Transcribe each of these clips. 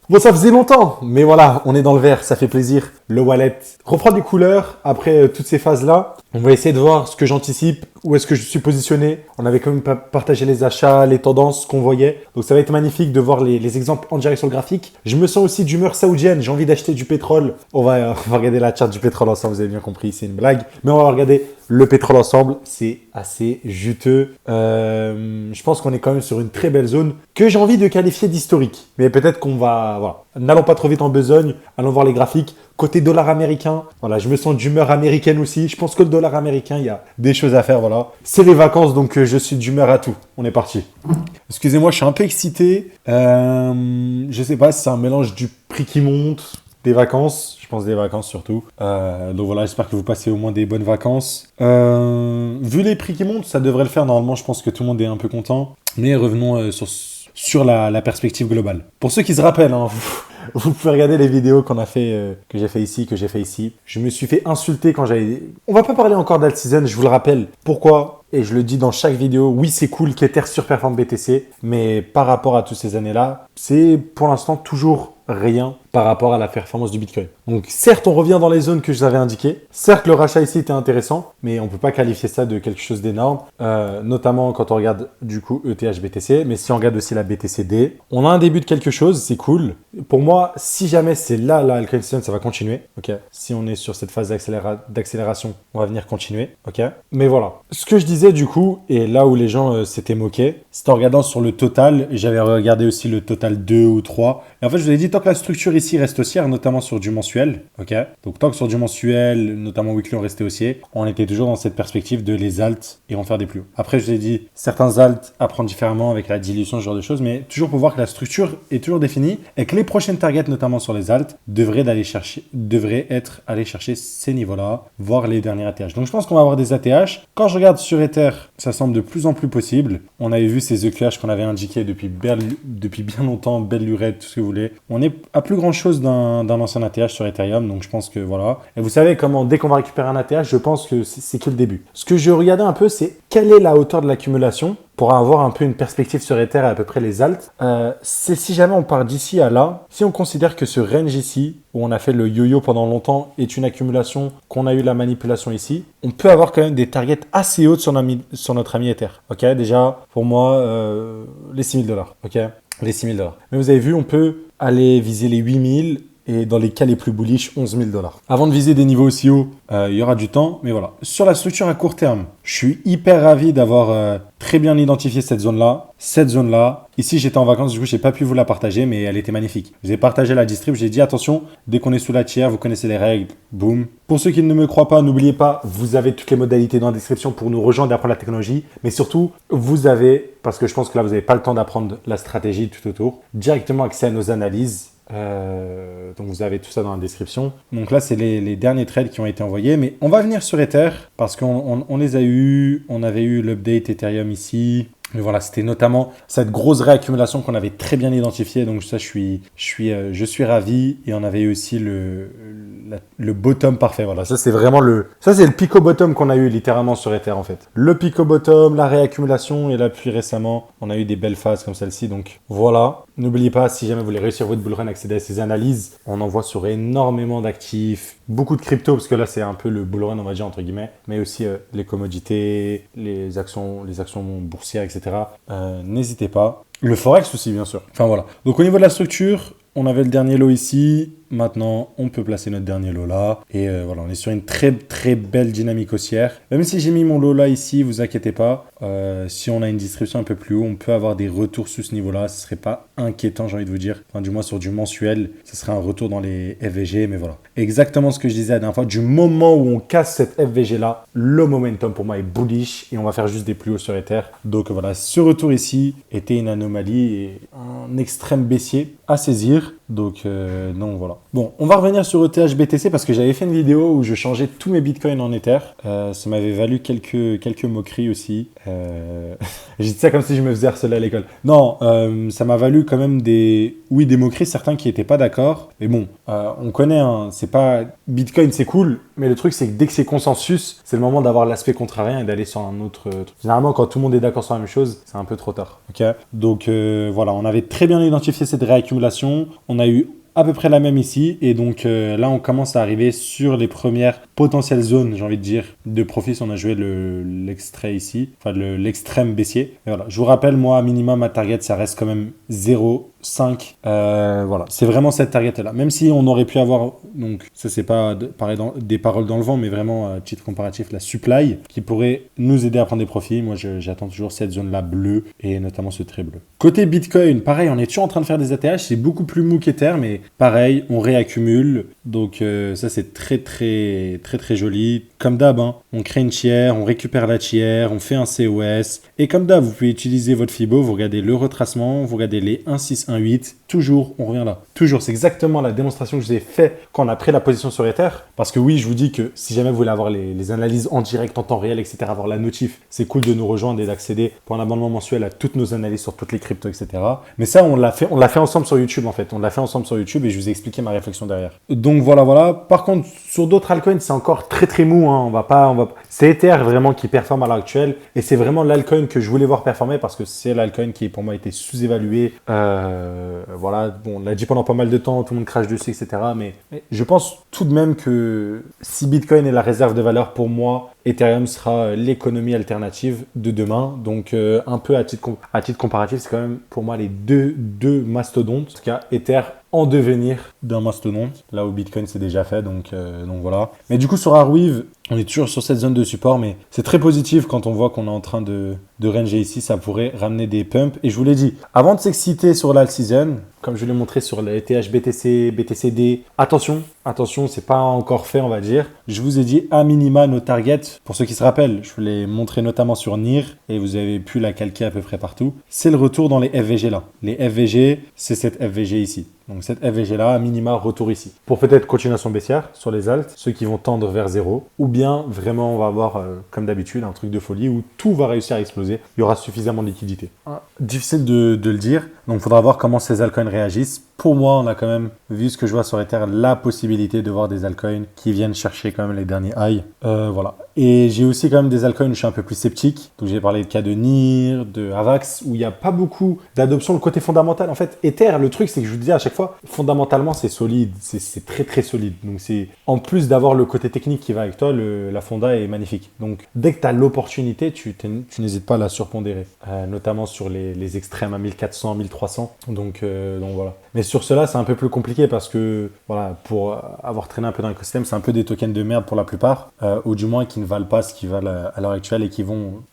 Bon, ça faisait longtemps, mais voilà, on est dans le vert, ça fait plaisir. Le wallet reprend des couleurs après toutes ces phases-là. On va essayer de voir ce que j'anticipe, où est-ce que je suis positionné. On avait quand même partagé les achats, les tendances qu'on voyait. Donc ça va être magnifique de voir les exemples en direct sur le graphique. Je me sens aussi d'humeur saoudienne, j'ai envie d'acheter du pétrole. On va regarder la charte du pétrole ensemble, vous avez bien compris, c'est une blague. Mais on va regarder le pétrole ensemble, c'est assez juteux. Je pense qu'on est quand même sur une très belle zone que j'ai envie de qualifier d'historique. Mais peut-être qu'on va... Voilà. N'allons pas trop vite en besogne, allons voir les graphiques. Côté dollar américain, voilà, je me sens d'humeur américaine aussi. Je pense que le dollar américain, il y a des choses à faire, voilà. C'est les vacances, donc je suis d'humeur à tout. On est parti. Excusez-moi, je suis un peu excité. Je sais pas si c'est un mélange du prix qui monte, des vacances. Je pense des vacances surtout. Donc voilà, j'espère que vous passez au moins des bonnes vacances. Vu les prix qui montent, ça devrait le faire. Normalement, je pense que tout le monde est un peu content. Mais revenons sur la perspective globale. Pour ceux qui se rappellent, hein, vous pouvez regarder les vidéos qu'on a fait, que j'ai fait ici. Je me suis fait insulter quand j'avais... On va pas parler encore d'alt-season, je vous le rappelle. Pourquoi? Et je le dis dans chaque vidéo, oui, c'est cool qu'Ether surperforme BTC, mais par rapport à toutes ces années-là, c'est pour l'instant toujours rien par rapport à la performance du Bitcoin. Donc certes, on revient dans les zones que je vous avais indiquées. Certes, le rachat ici était intéressant, mais on ne peut pas qualifier ça de quelque chose d'énorme, notamment quand on regarde du coup ETH BTC, mais si on regarde aussi la BTCD, on a un début de quelque chose, c'est cool. Pour moi, si jamais c'est là altcoin season, ça va continuer. Ok. Si on est sur cette phase d'accélération, on va venir continuer. Ok. Mais voilà. Ce que je disais du coup, et là où les gens s'étaient moqués, c'est en regardant sur le total, j'avais regardé aussi le total 2 ou 3. Et en fait, je vous ai dit, tant que la structure ici reste haussière, notamment sur du mensuel, ok. Donc tant que sur du mensuel, notamment weekly, on restait haussier, on était toujours dans cette perspective de les alts et en faire des plus hauts. Après, je vous ai dit, certains alts apprennent différemment avec la dilution, ce genre de choses, mais toujours pour voir que la structure est toujours définie et que les prochaines targets, notamment sur les alts, devraient être aller chercher ces niveaux-là, voire les derniers ATH. Donc je pense qu'on va avoir des ATH. Quand je regarde sur Ether, ça semble de plus en plus possible. On avait vu ces EQH qu'on avait indiqués depuis bien longtemps, belle lurette, tout ce que vous voulez. On est à plus grand chose d'un ancien ATH sur Ethereum, donc je pense que voilà. Et vous savez comment, dès qu'on va récupérer un ATH, je pense que c'est que le début. Ce que je regardais un peu, c'est quelle est la hauteur de l'accumulation pour avoir un peu une perspective sur Ether et à peu près les alts. C'est si jamais on part d'ici à là, si on considère que ce range ici, où on a fait le yo-yo pendant longtemps, est une accumulation, qu'on a eu la manipulation ici, on peut avoir quand même des targets assez hautes sur notre ami Ether. Ok, déjà, pour moi, les 6 000 $. Ok, les 6 000 $. Mais vous avez vu, on peut aller viser les 8 000 et dans les cas les plus bullish, 11 000 $. Avant de viser des niveaux aussi hauts, il y aura du temps, mais voilà. Sur la structure à court terme, je suis hyper ravi d'avoir très bien identifié cette zone-là. Ici, j'étais en vacances, du coup, je n'ai pas pu vous la partager, mais elle était magnifique. J'ai partagé la distrib, j'ai dit attention, dès qu'on est sous la tiers, vous connaissez les règles, boum. Pour ceux qui ne me croient pas, n'oubliez pas, vous avez toutes les modalités dans la description pour nous rejoindre et apprendre la technologie. Mais surtout, vous avez, parce que je pense que là, vous n'avez pas le temps d'apprendre la stratégie tout autour, directement accès à nos analyses. Donc vous avez tout ça dans la description. Donc là c'est les derniers trades qui ont été envoyés, mais on va venir sur Ether parce qu'on les a eu. On avait eu l'update Ethereum ici. Mais voilà, c'était notamment cette grosse réaccumulation qu'on avait très bien identifiée. Donc ça, je suis ravi. Et on avait eu aussi le bottom parfait. Voilà, ça c'est vraiment le pico bottom qu'on a eu littéralement sur Ether en fait. Le pico bottom, la réaccumulation et là puis récemment, on a eu des belles phases comme celle-ci. Donc voilà, n'oubliez pas si jamais vous voulez réussir votre bull run, accéder à ces analyses. On envoie sur énormément d'actifs, beaucoup de crypto parce que là c'est un peu le bull run on va dire entre guillemets, mais aussi les commodités, les actions boursières, etc. N'hésitez pas. Le forex aussi, bien sûr. Enfin voilà. Donc au niveau de la structure, on avait le dernier lot ici. Maintenant, on peut placer notre dernier lot là. Et voilà, on est sur une très très belle dynamique haussière. Même si j'ai mis mon lot là ici, vous inquiétez pas. Si on a une distribution un peu plus haut, on peut avoir des retours sous ce niveau-là. Ce serait pas inquiétant, j'ai envie de vous dire. Enfin, du moins sur du mensuel, ce serait un retour dans les FVG, mais voilà. Exactement ce que je disais la dernière fois. Du moment où on casse cette FVG là, le momentum pour moi est bullish et on va faire juste des plus hauts sur Ether. Donc voilà, ce retour ici était une anomalie et un extrême baissier à saisir. Donc non, voilà. Bon, on va revenir sur ETH BTC parce que j'avais fait une vidéo où je changeais tous mes bitcoins en Ether. Ça m'avait valu quelques moqueries aussi. J'ai dit ça comme si je me faisais harceler à l'école. Non, ça m'a valu quand même des moqueries, certains qui n'étaient pas d'accord. Mais bon, on connaît, hein, c'est pas... Bitcoin, c'est cool, mais le truc, c'est que dès que c'est consensus, c'est le moment d'avoir l'aspect contrariant et d'aller sur un autre truc. Généralement, quand tout le monde est d'accord sur la même chose, c'est un peu trop tard. Ok. Donc voilà, on avait très bien identifié cette réaccumulation. On a eu à peu près la même ici. Et donc là, on commence à arriver sur les premières potentielles zones, j'ai envie de dire, de profit si on a joué l'extrait ici, enfin l'extrême baissier. Et voilà. Je vous rappelle, moi, minimum, ma target, ça reste quand même 0,5. Voilà, c'est vraiment cette target-là. Même si on aurait pu avoir, donc ça, c'est pas des paroles dans le vent, mais vraiment, à titre comparatif, la supply qui pourrait nous aider à prendre des profits. Moi, j'attends toujours cette zone-là bleue et notamment ce trait bleu. Côté Bitcoin, pareil, on est toujours en train de faire des ATH. C'est beaucoup plus mou qu'Ether, mais pareil, on réaccumule. Donc ça, c'est très joli. Comme d'hab, hein, on crée une tiers, on récupère la tiers, on fait un COS. Et comme d'hab, vous pouvez utiliser votre Fibo, vous regardez le retracement, vous regardez les 1,618. Toujours, on revient là. Toujours, c'est exactement la démonstration que je vous ai fait quand on a pris la position sur Ether. Parce que oui, je vous dis que si jamais vous voulez avoir les analyses en direct, en temps réel, etc., avoir la notif, c'est cool de nous rejoindre et d'accéder pour un abonnement mensuel à toutes nos analyses sur toutes les cryptos, etc. Mais ça, on l'a fait ensemble sur YouTube, en fait. On l'a fait ensemble sur YouTube et je vous ai expliqué ma réflexion derrière. Donc voilà. Par contre, sur d'autres altcoins, c'est encore très mou. Hein. C'est Ether vraiment qui performe à l'heure actuelle et c'est vraiment l'altcoin que je voulais voir performer parce que c'est l'altcoin qui pour moi était sous-évalué. Voilà, bon, on l'a dit pendant pas mal de temps, tout le monde crache dessus, etc. Mais je pense tout de même que si Bitcoin est la réserve de valeur pour moi, Ethereum sera l'économie alternative de demain. Donc un peu à titre comparatif, c'est quand même pour moi les deux mastodontes. En tout cas, Ether en devenir d'un mastodonte, là où Bitcoin c'est déjà fait, donc voilà. Mais du coup sur Arweave, on est toujours sur cette zone de support, mais c'est très positif quand on voit qu'on est en train de ranger ici, ça pourrait ramener des pumps. Et je vous l'ai dit, avant de s'exciter sur l'alt season, comme je l'ai montré sur les ETH BTC, BTCD, attention, c'est pas encore fait on va dire. Je vous ai dit à minima nos targets, pour ceux qui se rappellent, je vous l'ai montré notamment sur NIR, et vous avez pu la calquer à peu près partout. C'est le retour dans les FVG là. Les FVG, c'est cette FVG ici. Donc cette FVG là, à minima, retour ici. Pour peut-être continuation baissière sur les alts, ceux qui vont tendre vers zéro. Ou bien vraiment on va avoir, comme d'habitude, un truc de folie où tout va réussir à exploser. Il y aura suffisamment de liquidité. Difficile de le dire. Donc il faudra voir comment ces altcoins réagissent. Pour moi, on a quand même, vu ce que je vois sur Ether, la possibilité de voir des altcoins qui viennent chercher quand même les derniers highs. Voilà. Et j'ai aussi quand même des altcoins où je suis un peu plus sceptique. Donc j'ai parlé de cas de NIR, de Avax, où il n'y a pas beaucoup d'adoption. Le côté fondamental, en fait, Ether, le truc, c'est que je vous dis à chaque fois, fondamentalement, c'est solide. C'est très solide. Donc c'est en plus d'avoir le côté technique qui va avec toi, la fonda est magnifique. Donc dès que tu as l'opportunité, tu n'hésites pas à la surpondérer. Notamment sur les extrêmes à 1400, 1300. Donc voilà. Mais sur cela, c'est un peu plus compliqué parce que, voilà, pour avoir traîné un peu dans l'écosystème, c'est un peu des tokens de merde pour la plupart, ou du moins qui ne valent pas ce qu'ils valent à l'heure actuelle et qui vont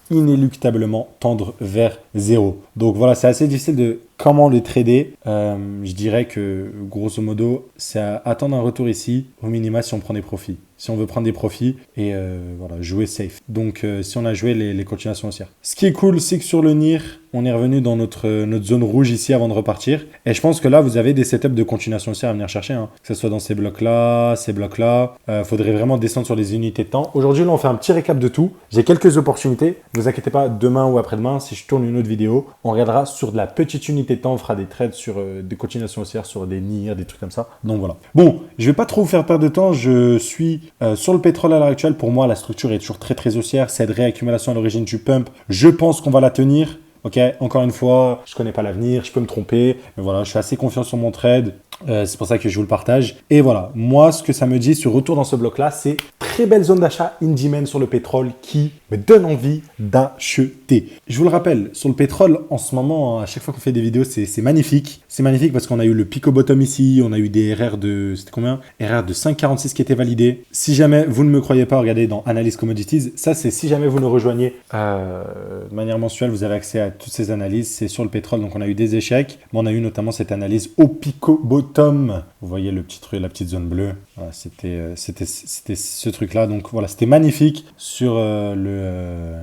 inéluctablement tendre vers zéro. Donc voilà, c'est assez difficile de comment le trader. Je dirais que, grosso modo, c'est à attendre un retour ici, au minima si on prend des profits. Si on veut prendre des profits et voilà, jouer safe. Donc, si on a joué les continuations haussières. Ce qui est cool, c'est que sur le NIR, on est revenu dans notre zone rouge ici avant de repartir. Et je pense que là, vous avez des setups de continuation haussière à venir chercher. Hein. Que ce soit dans ces blocs-là, ces blocs-là. Faudrait vraiment descendre sur les unités de temps. Aujourd'hui, là, on fait un petit récap de tout. J'ai quelques opportunités. Ne vous inquiétez pas, demain ou après-demain, si je tourne une autre vidéo, on regardera sur de la petite unité de temps. On fera des trades sur des continuations haussières, sur des NIR, des trucs comme ça. Donc voilà. Bon, je vais pas trop vous faire perdre de temps. Je suis sur le pétrole à l'heure actuelle. Pour moi, la structure est toujours très haussière. Cette réaccumulation à l'origine du pump, je pense qu'on va la tenir. Ok, encore une fois, je connais pas l'avenir, je peux me tromper, mais voilà, je suis assez confiant sur mon trade. C'est pour ça que je vous le partage. Et voilà, moi, ce que ça me dit sur retour dans ce bloc-là, c'est très belle zone d'achat in demand sur le pétrole qui me donne envie d'acheter. Je vous le rappelle, sur le pétrole, en ce moment, à chaque fois qu'on fait des vidéos, c'est magnifique. C'est magnifique parce qu'on a eu le pico bottom ici, on a eu des RR de, c'était combien? RR de 5,46 qui étaient validés. Si jamais vous ne me croyez pas, regardez dans Analyse Commodities. Ça, c'est si jamais vous nous rejoignez de manière mensuelle, vous avez accès à toutes ces analyses. C'est sur le pétrole, donc on a eu des échecs, mais on a eu notamment cette analyse au pico bottom. Vous voyez le petit truc, la petite zone bleue. Voilà, c'était ce truc-là. Donc voilà, c'était magnifique sur le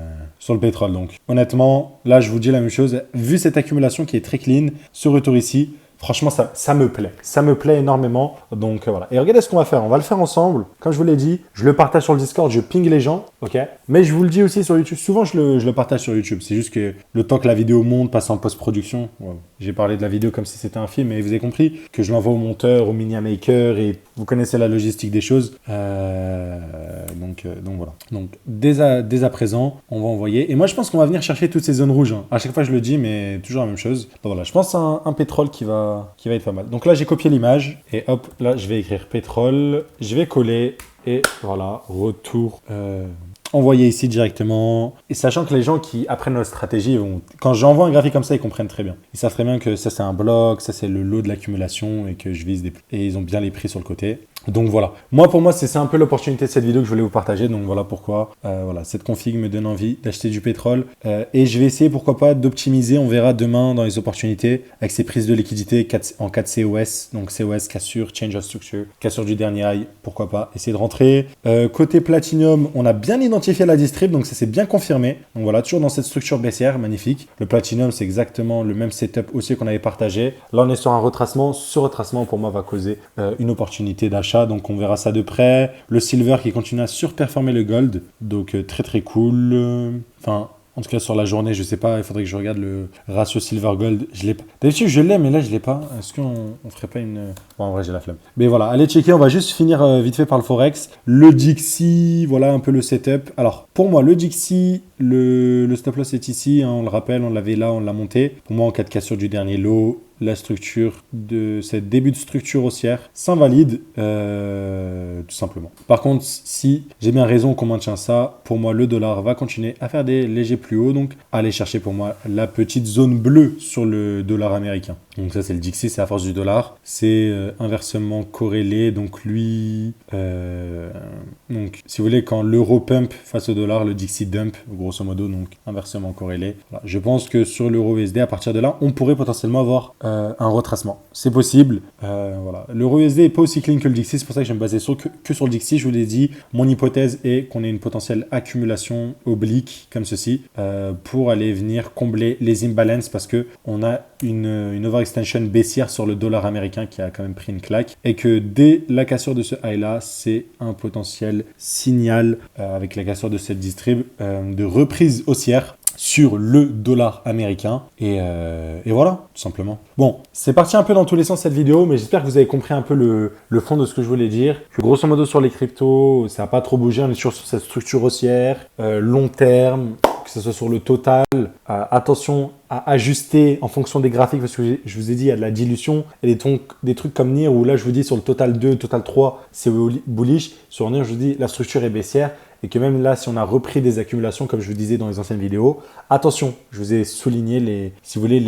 pétrole. Donc honnêtement, là, je vous dis la même chose. Vu cette accumulation qui est très clean, ce retour ici, Franchement, ça me plaît. Ça me plaît énormément. Donc voilà. Et regardez ce qu'on va faire. On va le faire ensemble. Comme je vous l'ai dit, je le partage sur le Discord, je ping les gens. Ok. Mais je vous le dis aussi sur YouTube. Souvent, je le partage sur YouTube. C'est juste que le temps que la vidéo monte, passe en post-production. Wow. J'ai parlé de la vidéo comme si c'était un film, mais vous avez compris que je l'envoie au monteur, au media maker, et vous connaissez la logistique des choses. Donc voilà. Donc dès à présent, on va envoyer. Et moi, je pense qu'on va venir chercher toutes ces zones rouges. Hein. À chaque fois, je le dis, mais toujours la même chose. Donc voilà, je pense à un pétrole qui va être pas mal. Donc là, j'ai copié l'image et hop, là, je vais écrire pétrole. Je vais coller et voilà, retour. Envoyer ici directement. Et sachant que les gens qui apprennent notre stratégie, quand j'envoie un graphique comme ça, ils comprennent très bien. Ils savent très bien que ça, c'est un bloc, ça, c'est le lot de l'accumulation et que je vise des prix. Et ils ont bien les prix sur le côté. Donc voilà. Pour moi, c'est un peu l'opportunité de cette vidéo que je voulais vous partager. Donc voilà pourquoi. Voilà, cette config me donne envie d'acheter du pétrole. Et je vais essayer, pourquoi pas, d'optimiser. On verra demain dans les opportunités avec ces prises de liquidité en 4 COS. Donc COS, cassure, change of structure, cassure du dernier high. Pourquoi pas essayer de rentrer. Côté Platinum, on a bien identifié la distrib. Donc ça s'est bien confirmé. Donc voilà, toujours dans cette structure baissière, magnifique. Le Platinum, c'est exactement le même setup aussi qu'on avait partagé. Là, on est sur un retracement. Ce retracement, pour moi, va causer une opportunité d'achat. Donc on verra ça de près. Le silver qui continue à surperformer le gold. Donc très très cool. Enfin, en tout cas sur la journée, je sais pas, il faudrait que je regarde le ratio silver gold. Je l'ai pas. D'habitude je l'ai, mais là je l'ai pas. Est-ce qu'on ferait pas une... Bon, en vrai j'ai la flemme. Mais voilà, allez checker, on va juste finir vite fait par le Forex. Le Dixie, voilà un peu le setup. Alors pour moi, le Dixie, le stop loss est ici, hein, on le rappelle, on l'avait là, on l'a monté. Pour moi, en cas de cassure du dernier lot, la structure de cette début de structure haussière s'invalide tout simplement. Par contre, si j'ai bien raison qu'on maintient ça, pour moi le dollar va continuer à faire des légers plus hauts, donc aller chercher pour moi la petite zone bleue sur le dollar américain. Donc ça c'est le Dixie, c'est la force du dollar, c'est inversement corrélé, donc lui, donc si vous voulez quand l'euro pump face au dollar, le Dixie dump, grosso modo, donc inversement corrélé. Voilà. Je pense que sur l'euro USD, à partir de là, on pourrait potentiellement avoir un retracement. C'est possible. Voilà. L'euro USD n'est pas aussi clean que le Dixie, c'est pour ça que je vais me baser que sur le Dixie. Je vous l'ai dit, mon hypothèse est qu'on ait une potentielle accumulation oblique comme ceci pour aller venir combler les imbalances parce qu'on a une overextension baissière sur le dollar américain qui a quand même pris une claque et que dès la cassure de ce high là, c'est un potentiel signal avec la cassure de cette distrib de reprise haussière sur le dollar américain et voilà, tout simplement. Bon, c'est parti un peu dans tous les sens cette vidéo, mais j'espère que vous avez compris un peu le fond de ce que je voulais dire. Que grosso modo sur les cryptos, ça n'a pas trop bougé, on est toujours sur cette structure haussière, long terme, que ce soit sur le total. Attention à ajuster en fonction des graphiques, parce que je vous ai dit, il y a de la dilution et des trucs comme NIR où là je vous dis sur le total 2, total 3, c'est bullish. Sur NIR, je vous dis la structure est baissière. Et que même là, si on a repris des accumulations, comme je vous disais dans les anciennes vidéos, attention, je vous ai souligné si vous voulez,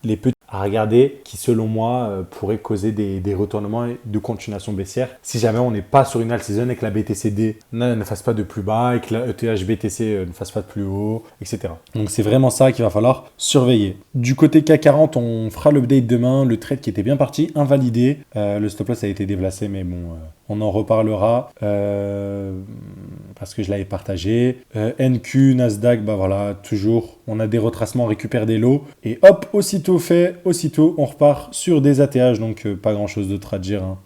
les petits à regarder qui, selon moi, pourraient causer des retournements de continuation baissière si jamais on n'est pas sur une alt season et que la BTCD ne fasse pas de plus bas et que la ETH BTC ne fasse pas de plus haut, etc. Donc, c'est vraiment ça qu'il va falloir surveiller. Du côté CAC 40, on fera l'update demain. Le trade qui était bien parti, invalidé. Le stop loss a été déplacé, mais bon... on en reparlera parce que je l'avais partagé. NQ, Nasdaq, bah voilà, toujours, on a des retracements, on récupère des lots. Et hop, aussitôt fait, aussitôt, on repart sur des ATH. Donc, pas grand-chose d'autre à dire. Hein.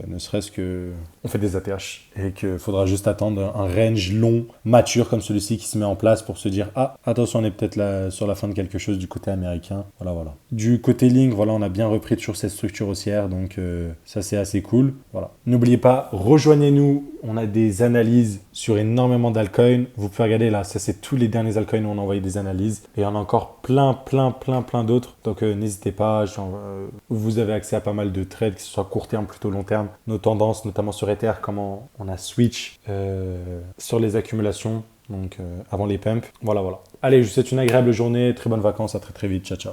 Ne serait-ce que on fait des ATH et qu'il faudra juste attendre un range long, mature comme celui-ci qui se met en place pour se dire « Ah, attention, on est peut-être là sur la fin de quelque chose du côté américain. » Voilà, voilà. Du côté Link, voilà, on a bien repris toujours cette structure haussière. Donc, ça, c'est assez cool. Voilà. N'oubliez pas, rejoignez-nous. On a des analyses sur énormément d'altcoins. Vous pouvez regarder là, ça c'est tous les derniers altcoins où on a envoyé des analyses. Et il y en a encore plein d'autres. Donc n'hésitez pas, vous avez accès à pas mal de trades, que ce soit court terme, plutôt long terme. Nos tendances, notamment sur Ether, comment on a switch sur les accumulations. Donc avant les pumps. Voilà, voilà. Allez, je vous souhaite une agréable journée, très bonnes vacances, à très vite. Ciao, ciao.